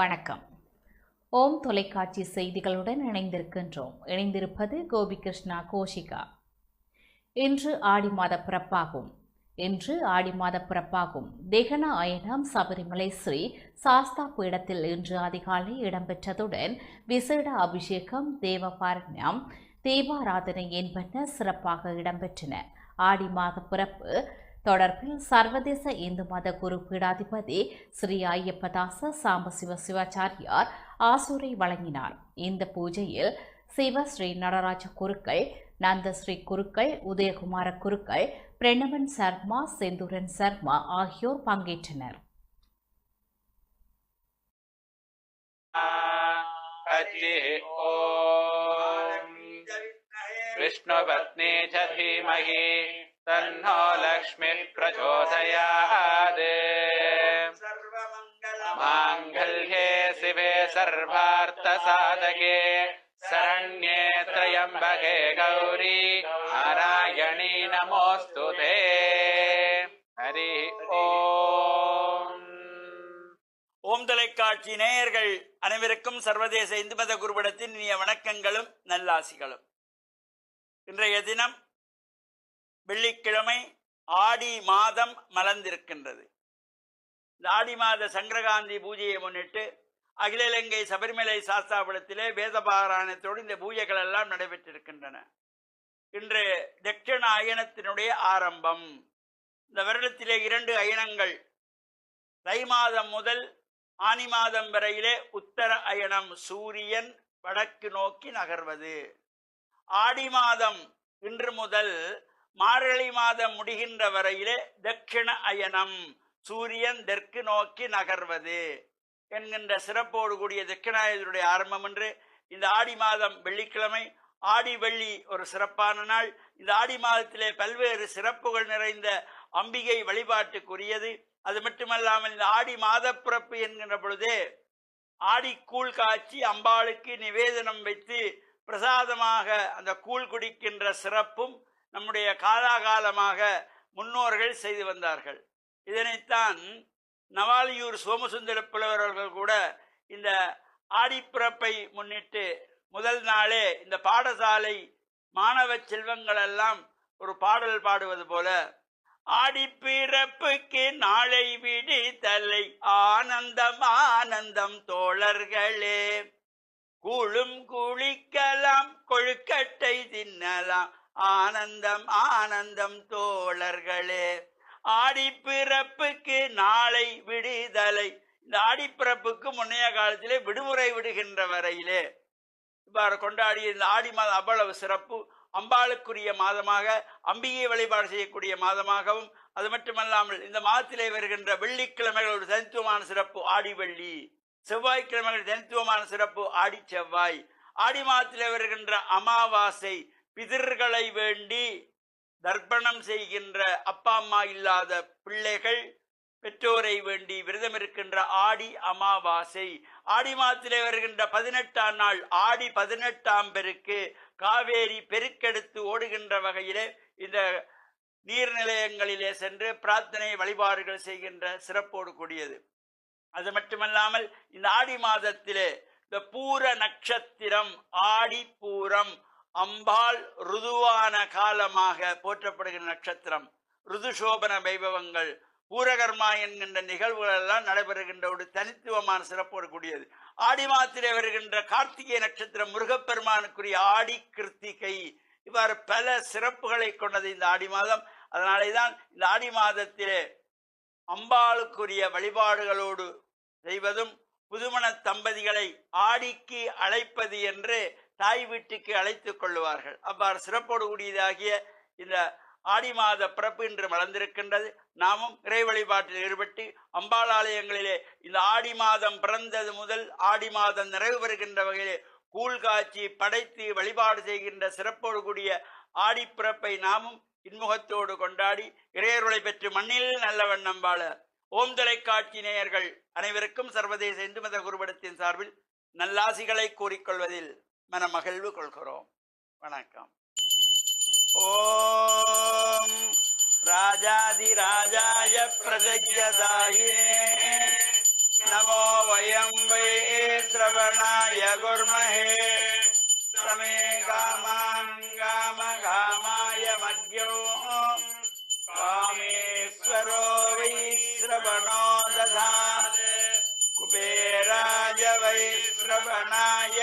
வணக்கம். ஓம் தொலைக்காட்சி செய்திகளுடன் இணைந்திருப்பது கோபிகிருஷ்ணா கோஷிகா. இன்று ஆடி மாத பிறப்பாகும். தேகன அயனம் சபரிமலை ஸ்ரீ சாஸ்தா பீடத்தில் இன்று அதிகாலை இடம்பெற்றதுடன் விசேட அபிஷேகம், தேவபாரண்யம், தீபாராதனை என்பன சிறப்பாக இடம்பெற்றன. ஆடி மாத பிறப்பு தொடர்பில் சர்வதேச இந்து மத குரு பீடாதிபதி ஸ்ரீ ஐயப்பதாச சாம்பசிவ சிவாச்சாரியார் ஆசூரை வழங்கினார். இந்த பூஜையில் சிவ ஸ்ரீ நடராஜ குருக்கள், நந்தஸ்ரீ குருக்கள், உதயகுமார குருக்கள், பிரணவன் சர்மா, செந்தூரன் சர்மா ஆகியோர் பங்கேற்றனர். विष्णुपत्नी च धीमहि तन्नो लक्ष्मीः प्रचोदयात्। माङ्गल्ये शिवे सर्वार्थसाधके शरण्ये त्र्यम्बके गौरी नारायणी नमोऽस्तु ते। हरि ஓம் தொலைக்காட்சி நேயர்கள் அனைவருக்கும் சர்வதேச இந்து மத குருபடத்தின் இனிய வணக்கங்களும் நல்லாசிகளும். இன்றைய தினம் வெள்ளிக்கிழமை, ஆடி மாதம் மலர்ந்திருக்கின்றது. இந்த ஆடி மாத சங்கரகாந்தி பூஜையை முன்னிட்டு அகில இலங்கை சபரிமலை சாஸ்தாபுரத்திலே வேத பாராயணத்தோடு இந்த பூஜைகள் எல்லாம் நடைபெற்றிருக்கின்றன. இன்று தட்சிண அயனத்தினுடைய ஆரம்பம். இந்த வருடத்திலே 2 அயனங்கள், தை மாதம் முதல் ஆனி மாதம் வரையிலே உத்தர அயனம், சூரியன் வடக்கு நோக்கி நகர்வது. ஆடி மாதம் இன்று முதல் மார்கழி மாதம் முடிகின்ற வரையிலே தட்சிண அயனம், சூரியன் தெற்கு நோக்கி நகர்வது என்கின்ற சிறப்போடு கூடிய தட்சிணாயனத்துடைய ஆரம்பம் என்று இந்த ஆடி மாதம் வெள்ளிக்கிழமை. ஆடி வெள்ளி ஒரு சிறப்பான நாள். இந்த ஆடி மாதத்திலே பல்வேறு சிறப்புகள் நிறைந்த அம்பிகை வழிபாட்டுக்குரியது. அது மட்டுமல்லாமல் இந்த ஆடி மாத பிறப்பு என்கின்ற பொழுதே ஆடி கூழ் காய்ச்சி அம்பாளுக்கு நிவேதனம் வைத்து பிரசாதமாக அந்த கூழ் குடிக்கின்ற சிறப்பும் நம்முடைய காலாகாலமாக முன்னோர்கள் செய்து வந்தார்கள். இதனைத்தான் நவாலியூர் சோமசுந்தர புலவர்கள் கூட இந்த ஆடிப்பிறப்பை முன்னிட்டு முதல் நாளே இந்த பாடசாலை மாணவ செல்வங்கள் எல்லாம் ஒரு பாடல் பாடுவது போல, ஆடிப்பிறப்புக்கு நாளை விடுதலை ஆனந்தம் ஆனந்தம் தோழர்களே, கூழும் குளிக்கலாம் கொழுக்கட்டை தின்னலாம் ஆனந்தம் ஆனந்தம் தோழர்களே. ஆடிப்பிறப்புக்கு நாளை விடுதலை. இந்த ஆடிப்பிறப்புக்கு முன்னைய காலத்திலே விடுமுறை விடுகின்ற வரையிலே இவ்வாறு கொண்டாடிய இந்த ஆடி மாதம் அவ்வளவு சிறப்பு. அம்பாளுக்குரிய மாதமாக, அம்பிகை வழிபாடு செய்யக்கூடிய மாதமாகவும், அது மட்டுமல்லாமல் இந்த மாதத்திலே வருகின்ற வெள்ளிக்கிழமைகள் ஒரு தனித்துவமான சிறப்பு ஆடி வெள்ளி, செவ்வாய்க்கிழமைகள் தனித்துவமான சிறப்பு ஆடி செவ்வாய். ஆடி மாதத்திலே வருகின்ற அமாவாசை, பிதர்களை வேண்டி தர்ப்பணம் செய்கின்ற அப்பா அம்மா இல்லாத பிள்ளைகள் பெற்றோரை வேண்டி விரதம் இருக்கின்ற ஆடி அமாவாசை. ஆடி மாதத்திலே வருகின்ற 18ஆம் நாள் ஆடி 18ஆம் பெருக்கு காவேரி பெருக்கெடுத்து ஓடுகின்ற வகையிலே இந்த நீர்நிலையங்களிலே சென்று பிரார்த்தனை வழிபாடுகள் செய்கின்ற சிறப்போடு கூடியது. அது மட்டுமல்லாமல் இந்த ஆடி மாதத்திலே இந்த பூர நட்சத்திரம், ஆடி பூரம், அம்பாள் ருதுவான காலமாக போற்றப்படுகிற நட்சத்திரம். ருதுசோபன வைபவங்கள், பூரகர்மா என்கின்ற நிகழ்வுகள் எல்லாம் நடைபெறுகின்ற ஒரு தனித்துவமான சிறப்போடு கூடியது. ஆடி மாதத்திலே வருகின்ற கார்த்திகை நட்சத்திரம், முருகப்பெருமானுக்குரிய ஆடி கிருத்திகை, இவ்வாறு பல சிறப்புகளை கொண்டது இந்த ஆடி மாதம். அதனாலே தான் இந்த ஆடி மாதத்திலே அம்பாளுக்குரிய வழிபாடுகளோடு செய்வதும், புதுமண தம்பதிகளை ஆடிக்கு அழைப்பது என்று தாய் வீட்டுக்கு அழைத்துக் கொள்ளுவார்கள். அவ்வாறு சிறப்போடு கூடியதாகிய இந்த ஆடி மாத பிறப்பு இன்று மலர்ந்திருக்கின்றது. நாமும் இறை வழிபாட்டில் ஈடுபட்டு அம்பாள் ஆலயங்களிலே இந்த ஆடி மாதம் பிறந்தது முதல் ஆடி மாதம் நிறைவு பெறுகின்ற வகையிலே கூழ் காய்ச்சி படைத்து வழிபாடு செய்கின்ற சிறப்போடு கூடிய ஆடி பிறப்பை நாமும் இன்முகத்தோடு கொண்டாடி இறையருளை பெற்று மண்ணில் நல்ல வண்ணம் வாழ ஓம் தொலைக்காட்சி நேயர்கள் அனைவருக்கும் சர்வதேச இந்து மத குருபடத்தின் சார்பில் நல்லாசிகளை கூறிக்கொள்வதில் மனமகிழ்வு கொள்கிறோம். வணக்கம். ஓம் ராஜாதி ராஜாய பிரசஜ்யதாயே நமோ வயம் வை ஸ்ரவணாய குர்மஹே சமே காமான் காம காமாய மத்யோ காமேஸ்வரோ வை ஸ்ரவணோ ததாத் குபேராஜ வை ஸ்ரவணாய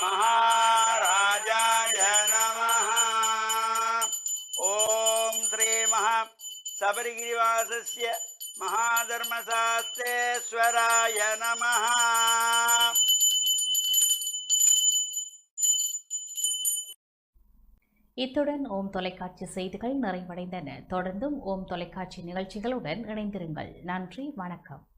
மகாராஜாய நமः. ஓம் ஸ்ரீ மகா சபரிகிரிவாசஸ்ய மகாதர்மசாஸ்திரேஸ்வராய நமः. இத்துடன் ஓம் தொலைக்காட்சி செய்திகள் நிறைவடைந்தன. தொடர்ந்தும் ஓம் தொலைக்காட்சி நிகழ்ச்சிகளுடன் இணைந்திருங்கள். நன்றி, வணக்கம்.